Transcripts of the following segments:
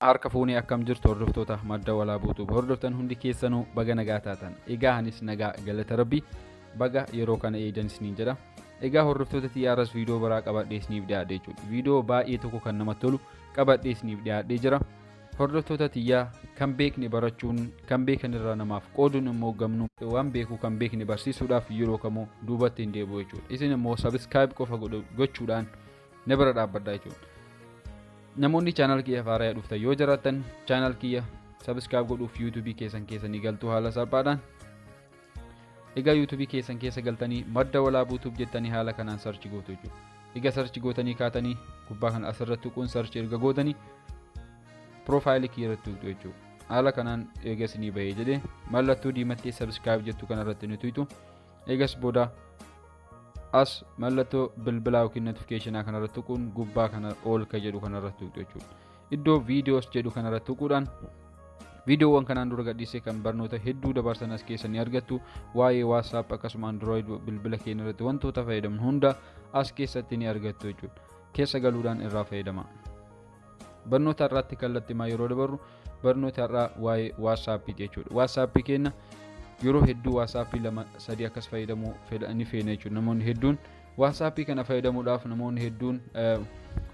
harka fuunee akkam jirtu hordoftoota madda walaabuutu hordoftan hundi keessanuu baga nagaa taatan egaa hanis nagaa galata rabbi baga yeroo kana eedansiniin jedha egaa hordoftoota tiyyaaras viidiyoo baraa qabadheesniif dhiyaadhe jechuudha viidiyoo baay'ee tokko kan namatti tolu qabadheesniif dhiyaadhee jira hordoftoota tiyyaa kan beekne barachuun kan beekan irraa namaaf qooduun immoo gamnu waan beeku kan beekne barsiisuudhaaf yeroo kamuu duubatti hin deebi'u jechuudha isin immoo subscribe qofa gochuudhaan na bira dhaabbadhaa jechuudha namoonni channel kiyya faaraa dhuftan yoo jiraatan channel kiyya subscribe godhuuf YouTube keessanii galtuu haala salphaadhaan egaa YouTube keessa galtanii madda walaabuutuuf jettanii haala kanaan search gootu jechuudha egaa search gootanii kaatanii gubbaa kan asirratti kun search erga gootanii profile kiyya irratti tuqxu jechuudha haala kanaan eegas ni bahee jedhee mallattoo diimattee subscribe jettu kanarratti ni tuqxu eegas booda as mallattoo bilbilaa yookiin notification kanarratti tuquun gubbaa kana all ka jedhu kanarratti tuqxu jechuudha iddoo videos jedhu kanarratti tuquudhaan viidiyoowwan kanaan dura gadhiisee kan barnoota hedduu dabarsan as keessa ni argattu waa'ee WhatsApp akkasuma Android bilbila keenya irratti wantoota fayyadamnu hunda as keessatti ni argattu jechuudha keessa galuudhaan irraa fayyadama barnoota irratti kallattii maa yeroo dabarru barnoota irraa waa'ee WhatsApp jechuudha WhatsApp keenya yeroo hedduu WhatsApp 2-3 akkas fayyadamuu fedhanii feena jechuudha namoonni hedduun WhatsApp kana fayyadamuudhaaf namoonni hedduun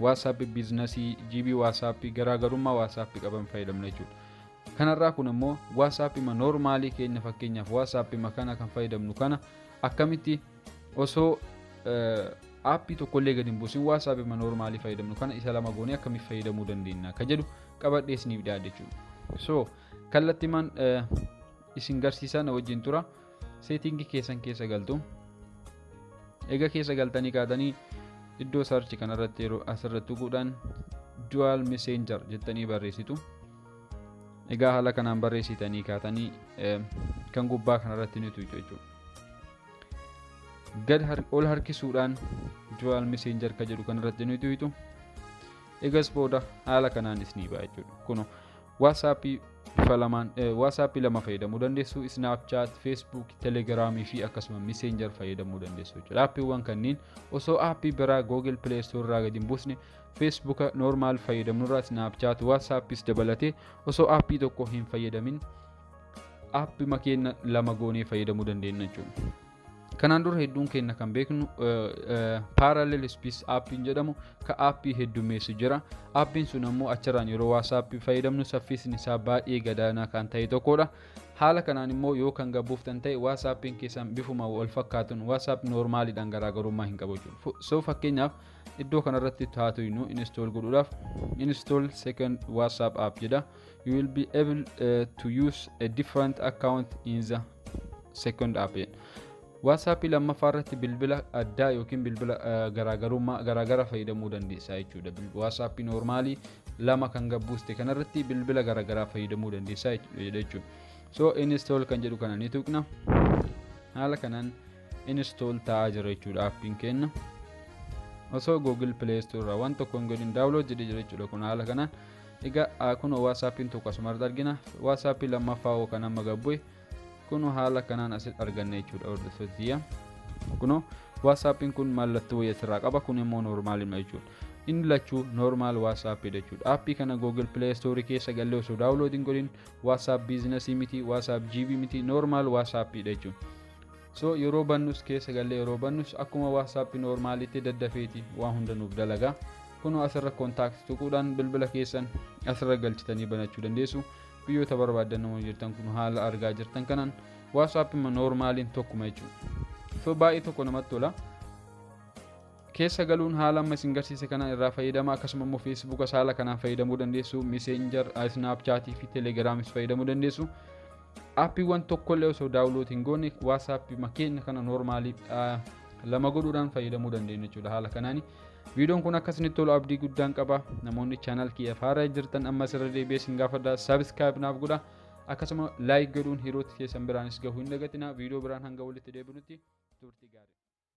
WhatsApp businessii GB WhatsApp garaagarummaa WhatsApp qaban fayyadamna jechuudha kanarraa kun immoo WhatsApp ma normaalii keenya fakkeenyaaf WhatsApp ma kana kan fayyadamnu kana akkamitti osoo aappii tokkollee gadi hin buusin WhatsApp ma normaalii fayyadamnu kana isa lama goonee akkamitti fayyadamuu dandeenya ka jedhu qabadheesniif dhiyaadhe jechuudha so kallattiimaan isin garsiisan wajjin tura setting keessan keessa galtu egaa keessa galtanii kaatanii iddoo search kanarratti yeroo asirratti tuquudhaan dual messenger jettanii barreessitu egaa haala kanaan barreessitanii kaatanii kan gubbaa kanarratti ni tuqxu jechuudha gad ol harkisuudhaan dual messenger ka jedhu kanarratti ni tuqxu egas booda haala kanaan isni ba'a jechuudha kuno WhatsApp WhatsApp lama fayyadamuu dandeessu Snapchat Facebook Telegram fi akkasuma Messenger fayyadamuu dandeessu jechuudha aappiiwwan kanneen osoo aappii biraa Google Play Store irraa gadi hin buusne Facebook normal fayyadamnu irraa Snapchat WhatsAppis dabalatee osoo aappii tokko hin fayyadamin aappii makeenya lama goonee fayyadamuu dandeenya jechuudha kanaan dura hedduun keenya kan beeknu parallel space aappiin jedhamu ka aappii heddumeessu jira aappiin sun ammoo achirraan yeroo WhatsApp fayyadamnu saffisni isaa baay'ee gadaanaa kan ta'e tokkodha haala kanaan immoo yoo kan gabbuuftan ta'e WhatsAppiin keessan bifuma wal fakkaatuun WhatsApp normaaliidhaan garaagarummaa hin qabu jechuudha so fakkeenyaaf iddoo kanarratti taatu nu install godhuudhaaf install second WhatsApp app jedha you will be able to use a different account in the second app WhatsApp lammaffaa irratti bilbila addaa yookiin bilbila garaagara fayyadamuu dandeessaa jechuudha WhatsApp normaalii lama kan gabbuuste kanarratti bilbila garaagaraa fayyadamuu dandeessaa jechuudha so install kan jedhu kana ni tuqna haala kanaan install ta'aa jira jechuudha aappiin keenya osoo Google Play Store irraa waan tokko hin godhin download jedhee jira jechuudha kun haala kanaan egaa kun WhatsAppiin tokko asumarratti argina WhatsApp lammaffaa kan amma gabbu'e kuno haala kanaan asitti arganne jechuudha hordoftoota kuno WhatsAppiin kun mallattoo asirraa qaba kun immoo normaalii jechuudha inni lachuu normal WhatsApp jechuudha aappii kana Google Play Store keessa galee osoo download hin godhin WhatsApp business miti WhatsApp GB miti normal WhatsApp jechuudha so yeroo bannus keessa galee yeroo bannus akkuma WhatsApp normaalitti daddafeeti waan hunda nuuf dalaga kuno asirra contact tuquudhaan bilbila keessan asirra galchitanii banachuu dandeessu biyyoota barbaadan namoonni jirtan kun haala argaa jirtan kanaan WhatsApp ma normaaliin tokkuma jechuudha so baay'ee tokko namatti tola keessa galuun haala amma isin garsiise kanaan irraa fayyadama akkasuma immoo Facebook haala kanaan fayyadamuu dandeessu Messenger Snapchat fi Telegramis fayyadamuu dandeessu aappiiwwan tokkollee osoo download hin goone WhatsApp makeenya kana normaalii lama godhuudhaan fayyadamuu dandeenya jechuudha haala kanaani viidiyoon kun akkasinitti tolu abdii guddaan qaba namoonni channel kiyya faaraa jirtan amma sirra deebi'ee isin gaafadha subscribe naaf godha akkasuma like godhuun hiriyoota keessan biraanis gahuu hin dagatinaa viidiyoo biraan hanga walitti deebinutti turtii gaarii